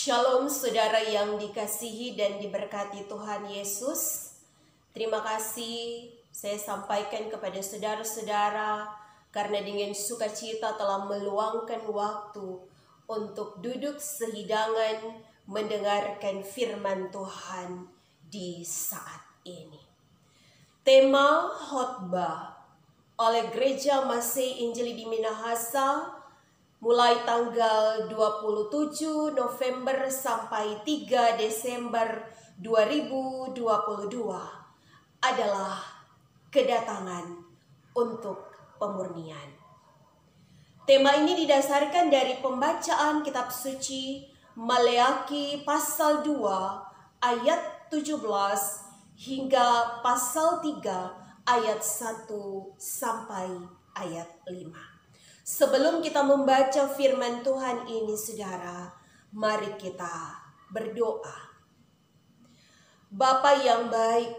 Shalom saudara yang dikasihi dan diberkati Tuhan Yesus. Terima kasih saya sampaikan kepada saudara-saudara karena dengan sukacita telah meluangkan waktu untuk duduk sehidangan mendengarkan firman Tuhan di saat ini. Tema khotbah oleh Gereja Masih Injili di Minahasa mulai tanggal 27 November sampai 3 Desember 2022 adalah kedatangan untuk pemurnian. Tema ini didasarkan dari pembacaan kitab suci Maleakhi pasal 2 ayat 17 hingga pasal 3 ayat 1 sampai ayat 5. Sebelum kita membaca firman Tuhan ini, saudara, mari kita berdoa. Bapa yang baik,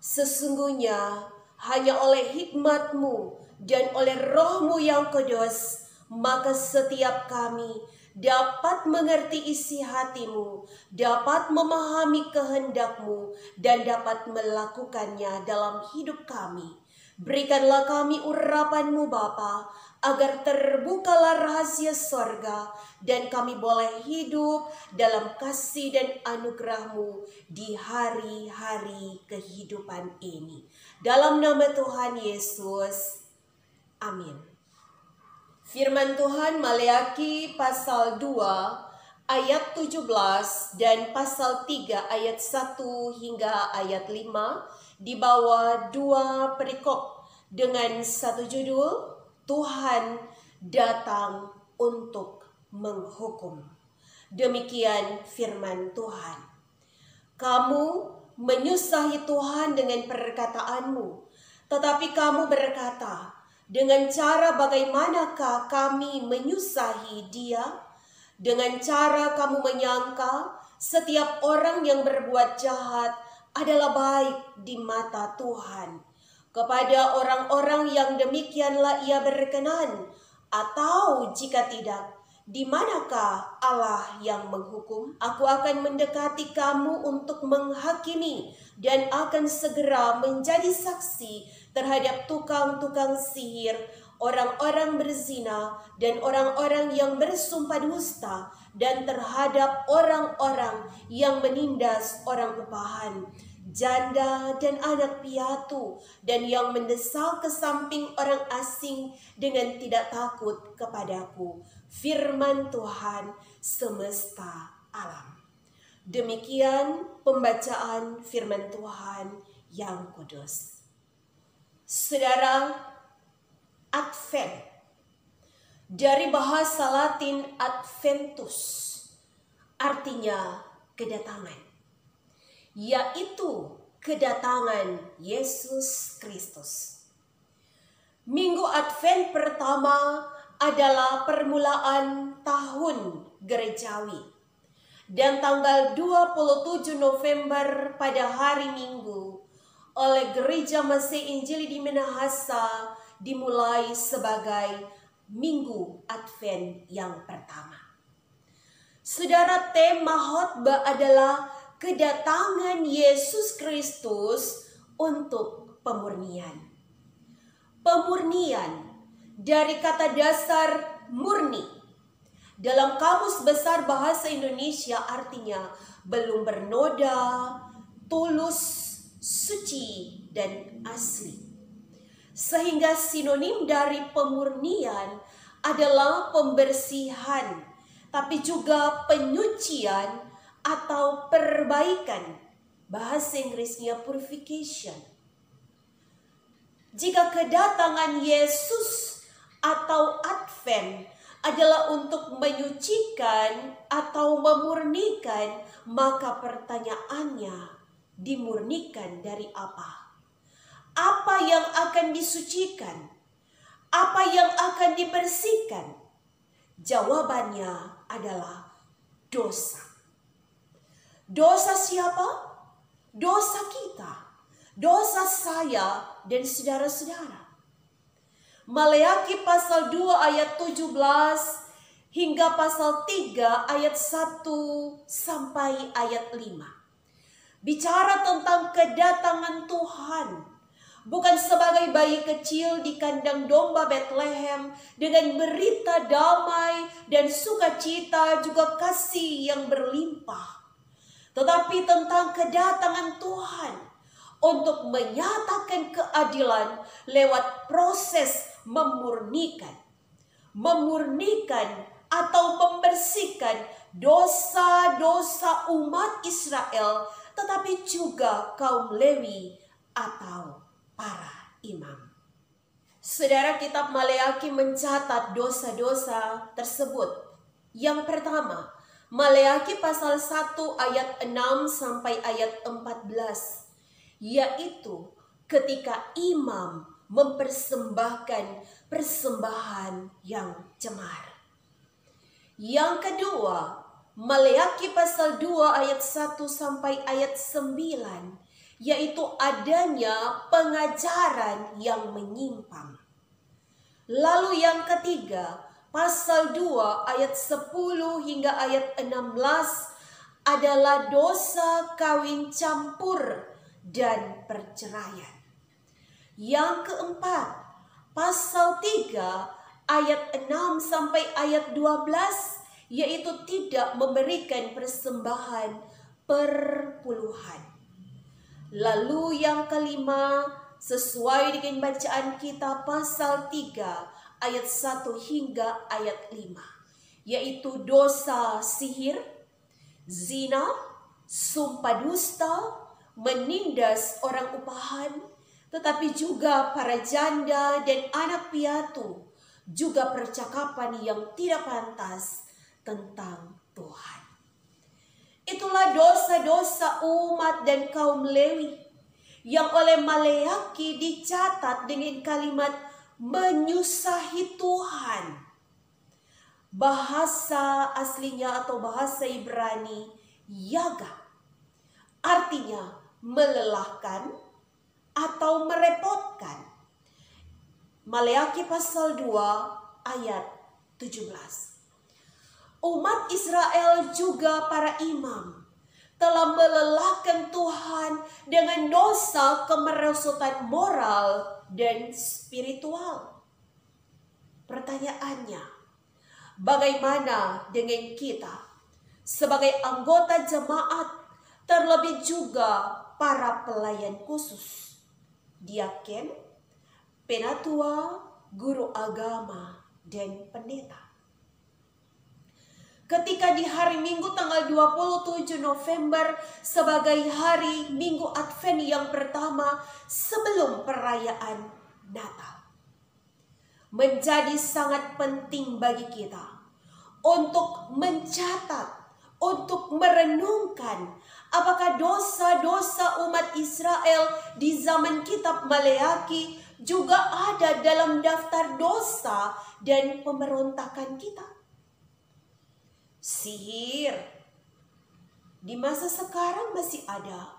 sesungguhnya hanya oleh hikmat-Mu dan oleh Roh-Mu yang kudus, maka setiap kami dapat mengerti isi hati-Mu, dapat memahami kehendak-Mu, dan dapat melakukannya dalam hidup kami. Berikanlah kami urapan-Mu Bapa, agar terbukalah rahasia sorga dan kami boleh hidup dalam kasih dan anugerah-Mu di hari-hari kehidupan ini. Dalam nama Tuhan Yesus, amin. Firman Tuhan Maleakhi pasal 2 ayat 17 dan pasal 3 ayat 1 hingga ayat 5 di bawah dua perikop dengan satu judul, Tuhan datang untuk menghukum. Demikian firman Tuhan. Kamu menyusahi Tuhan dengan perkataanmu, tetapi kamu berkata, dengan cara bagaimanakah kami menyusahi Dia? Dengan cara kamu menyangka setiap orang yang berbuat jahat adalah baik di mata Tuhan. Kepada orang-orang yang demikianlah Ia berkenan, atau jika tidak, di manakah Allah yang menghukum? Aku akan mendekati kamu untuk menghakimi dan akan segera menjadi saksi terhadap tukang-tukang sihir, orang-orang berzina, dan orang-orang yang bersumpah dusta, dan terhadap orang-orang yang menindas orang upahan, janda dan anak piatu, dan yang mendesak ke samping orang asing dengan tidak takut kepadaku. Firman Tuhan semesta alam. Demikian pembacaan firman Tuhan yang kudus. Saudara, Advent dari bahasa Latin adventus artinya kedatangan, yaitu kedatangan Yesus Kristus. Minggu Advent pertama adalah permulaan tahun gerejawi, dan tanggal 27 November pada hari Minggu oleh Gereja Masih Injili di Minahasa dimulai sebagai Minggu Advent yang pertama. Saudara, tema khotbah adalah kedatangan Yesus Kristus untuk pemurnian. Pemurnian dari kata dasar murni. Dalam Kamus Besar Bahasa Indonesia artinya belum bernoda, tulus, suci, dan asli. Sehingga sinonim dari pemurnian adalah pembersihan, tapi juga penyucian atau perbaikan. Bahasa Inggrisnya purification. Jika kedatangan Yesus atau Advent adalah untuk menyucikan atau memurnikan, maka pertanyaannya, dimurnikan dari apa? Apa yang akan disucikan? Apa yang akan dibersihkan? Jawabannya adalah dosa. Dosa siapa? Dosa kita. Dosa saya dan saudara-saudara. Maleakhi pasal 2 ayat 17 hingga pasal 3 ayat 1 sampai ayat 5. Bicara tentang kedatangan Tuhan, bukan sebagai bayi kecil di kandang domba Bethlehem dengan berita damai dan sukacita juga kasih yang berlimpah, tetapi tentang kedatangan Tuhan untuk menyatakan keadilan lewat proses memurnikan atau membersihkan dosa-dosa umat Israel, tetapi juga kaum Lewi atau para imam. Saudara, kitab Maleaki mencatat dosa-dosa tersebut. Yang pertama, Maleaki pasal 1 ayat 6 sampai ayat 14, yaitu ketika imam mempersembahkan persembahan yang cemar. Yang kedua, Maleaki pasal 2 ayat 1 sampai ayat 9, yaitu adanya pengajaran yang menyimpang. Lalu yang ketiga, pasal 2 ayat 10 hingga ayat 16 adalah dosa kawin campur dan perceraian. Yang keempat, pasal 3 ayat 6 sampai ayat 12, yaitu tidak memberikan persembahan perpuluhan. Lalu yang kelima, sesuai dengan bacaan kita pasal 3 ayat 1 hingga ayat 5, yaitu dosa sihir, zina, sumpah dusta, menindas orang upahan, tetapi juga para janda dan anak piatu, juga percakapan yang tidak pantas tentang Tuhan. Itulah dosa-dosa umat dan kaum Lewi yang oleh Maleaki dicatat dengan kalimat menyusahi Tuhan. Bahasa aslinya atau bahasa Ibrani yaga, artinya melelahkan atau merepotkan. Maleaki pasal 2 ayat 17. Umat Israel juga para imam telah melelahkan Tuhan dengan dosa kemerosotan moral dan spiritual. Pertanyaannya, bagaimana dengan kita sebagai anggota jemaat, terlebih juga para pelayan khusus, diaken, penatua, guru agama, dan pendeta? Ketika di hari Minggu tanggal 27 November sebagai hari Minggu Advent yang pertama sebelum perayaan Natal, menjadi sangat penting bagi kita untuk mencatat, untuk merenungkan apakah dosa-dosa umat Israel di zaman kitab Maleaki juga ada dalam daftar dosa dan pemberontakan kita. Sihir di masa sekarang masih ada.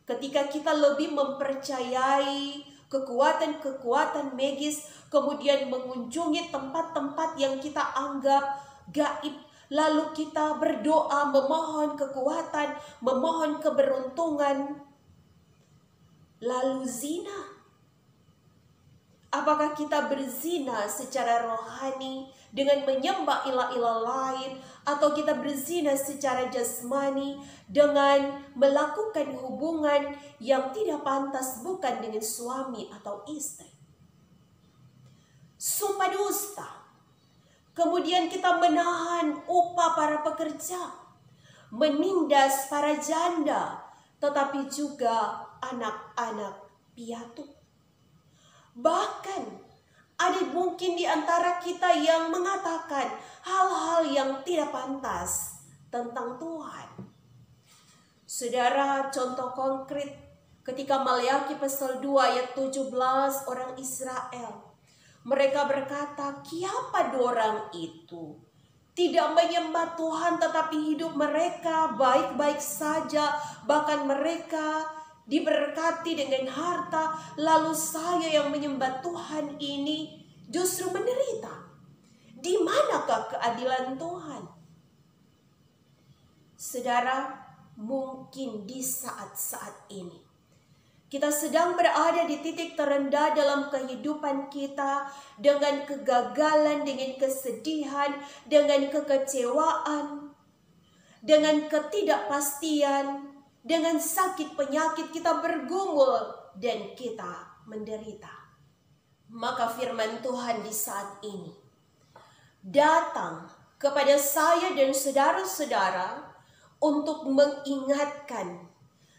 Ketika kita lebih mempercayai kekuatan-kekuatan magis, kemudian mengunjungi tempat-tempat yang kita anggap gaib, lalu kita berdoa memohon kekuatan, memohon keberuntungan. Lalu zina. Apakah kita berzina secara rohani dengan menyembah ilah-ilah lain, atau kita berzina secara jasmani dengan melakukan hubungan yang tidak pantas bukan dengan suami atau istri? Sumpah dusta. Kemudian kita menahan upah para pekerja, menindas para janda, tetapi juga anak-anak piatu. Bahkan ada mungkin di antara kita yang mengatakan hal-hal yang tidak pantas tentang Tuhan. Saudara, contoh konkret ketika Maleaki pasal 2 ayat 17, orang Israel, mereka berkata, "Kiapa dorang itu tidak menyembah Tuhan, tetapi hidup mereka baik-baik saja, bahkan mereka diberkati dengan harta, lalu saya yang menyembah Tuhan ini justru menderita." Di manakah keadilan Tuhan? Saudara, mungkin di saat-saat ini kita sedang berada di titik terendah dalam kehidupan kita, dengan kegagalan, dengan kesedihan, dengan kekecewaan, dengan ketidakpastian, dengan sakit penyakit kita bergumul dan kita menderita. Maka firman Tuhan di saat ini datang kepada saya dan saudara-saudara untuk mengingatkan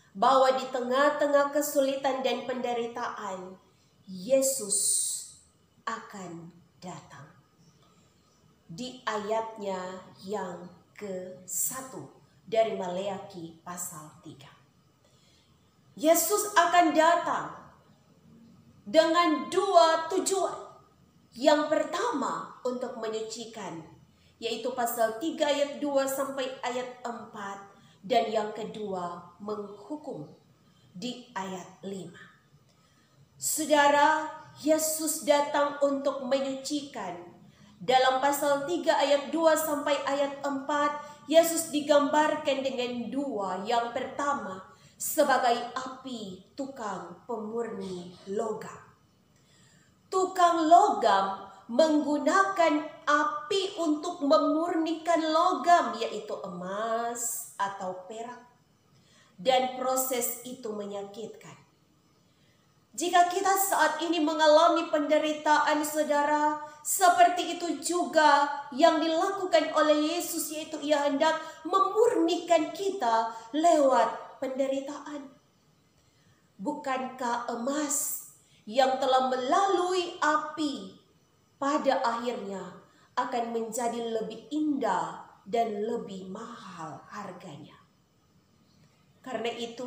bahwa di tengah-tengah kesulitan dan penderitaan, Yesus akan datang. Di ayatnya yang ke-1 dari Maleakhi pasal 3. Yesus akan datang dengan 2 tujuan. Yang pertama untuk menyucikan, yaitu pasal 3 ayat 2 sampai ayat 4. Dan yang kedua menghukum di ayat 5. Saudara, Yesus datang untuk menyucikan. Dalam pasal 3 ayat 2 sampai ayat 4, Yesus digambarkan dengan 2. Yang pertama sebagai api tukang pemurni logam. Tukang logam menggunakan api untuk memurnikan logam, yaitu emas atau perak. Dan proses itu menyakitkan. Jika kita saat ini mengalami penderitaan, saudara, seperti itu juga yang dilakukan oleh Yesus, yaitu Ia hendak memurnikan kita lewat penderitaan. Bukankah emas yang telah melalui api pada akhirnya akan menjadi lebih indah dan lebih mahal harganya? Karena itu,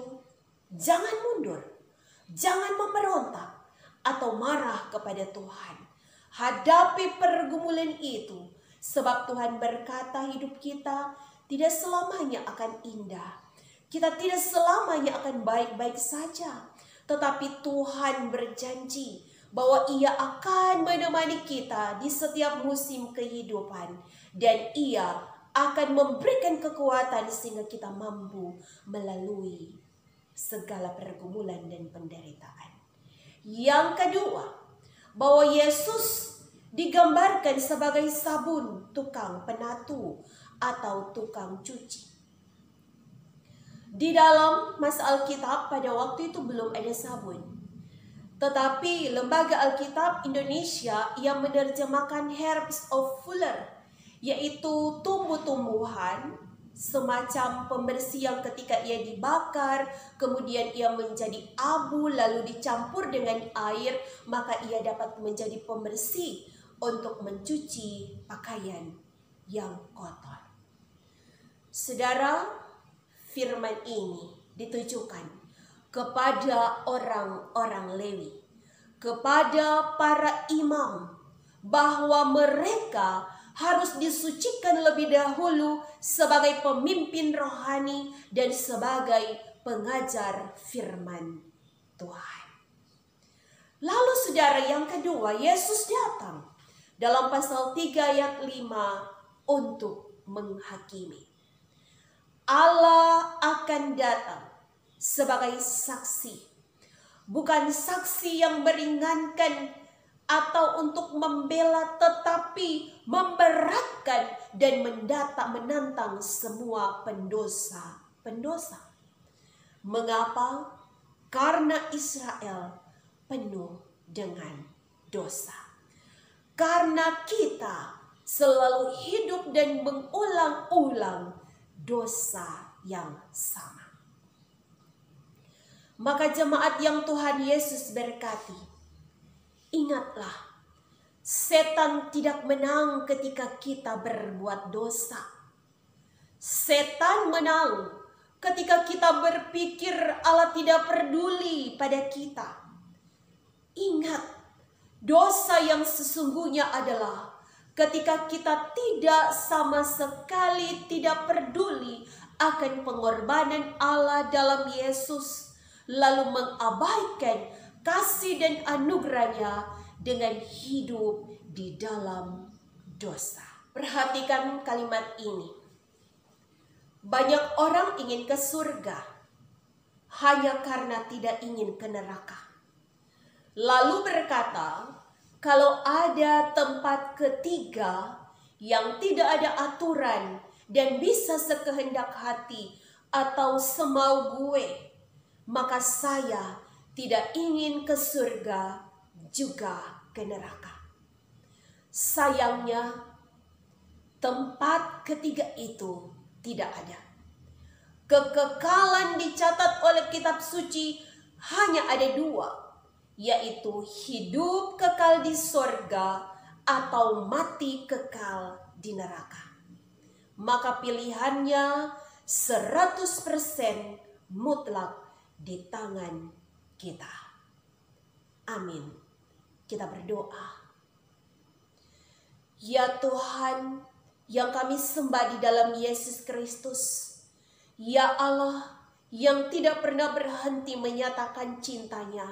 jangan mundur, jangan memberontak atau marah kepada Tuhan. Hadapi pergumulan itu, sebab Tuhan berkata hidup kita tidak selamanya akan indah. Kita tidak selamanya akan baik-baik saja. Tetapi Tuhan berjanji bahwa Ia akan menemani kita di setiap musim kehidupan. Dan Ia akan memberikan kekuatan sehingga kita mampu melalui segala pergumulan dan penderitaan. Yang kedua, bahwa Yesus digambarkan sebagai sabun tukang penatu atau tukang cuci. Di dalam masa Alkitab pada waktu itu belum ada sabun. Tetapi Lembaga Alkitab Indonesia yang menerjemahkan herbs of fuller, yaitu tumbuh-tumbuhan semacam pembersih yang ketika ia dibakar, kemudian ia menjadi abu lalu dicampur dengan air, maka ia dapat menjadi pembersih untuk mencuci pakaian yang kotor. Saudara, firman ini ditujukan kepada orang-orang Lewi, kepada para imam, bahwa mereka harus disucikan lebih dahulu sebagai pemimpin rohani dan sebagai pengajar firman Tuhan. Lalu saudara, yang kedua, Yesus datang dalam pasal 3 ayat 5 untuk menghakimi. Allah akan datang sebagai saksi, bukan saksi yang meringankan atau untuk membela, tetapi memberatkan dan menantang semua pendosa. Mengapa? Karena Israel penuh dengan dosa. Karena kita selalu hidup dan mengulang-ulang dosa yang sama. Maka jemaat yang Tuhan Yesus berkati, ingatlah, setan tidak menang ketika kita berbuat dosa. Setan menang ketika kita berpikir Allah tidak peduli pada kita. Ingat, dosa yang sesungguhnya adalah ketika kita tidak sama sekali tidak peduli akan pengorbanan Allah dalam Yesus, lalu mengabaikan kasih dan anugerahnya dengan hidup di dalam dosa. Perhatikan kalimat ini. Banyak orang ingin ke surga hanya karena tidak ingin ke neraka. Lalu berkata, kalau ada tempat ketiga yang tidak ada aturan dan bisa sekehendak hati atau semau gue, maka saya tidak ingin ke surga juga ke neraka. Sayangnya, tempat ketiga itu tidak ada. Kekekalan dicatat oleh kitab suci hanya ada dua, yaitu hidup kekal di sorga atau mati kekal di neraka. Maka pilihannya 100% mutlak di tangan kita. Amin. Kita berdoa. Ya Tuhan yang kami sembah di dalam Yesus Kristus, ya Allah yang tidak pernah berhenti menyatakan cintanya,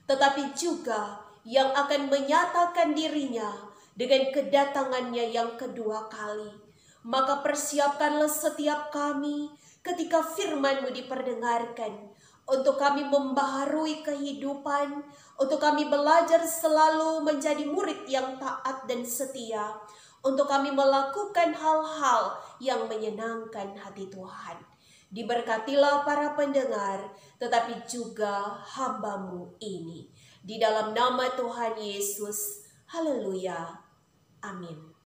tetapi juga yang akan menyatakan dirinya dengan kedatangannya yang kedua kali. Maka persiapkanlah setiap kami ketika firman-Mu diperdengarkan, untuk kami membaharui kehidupan, untuk kami belajar selalu menjadi murid yang taat dan setia, untuk kami melakukan hal-hal yang menyenangkan hati Tuhan. Diberkatilah para pendengar, tetapi juga hamba-Mu ini. Di dalam nama Tuhan Yesus, haleluya, amin.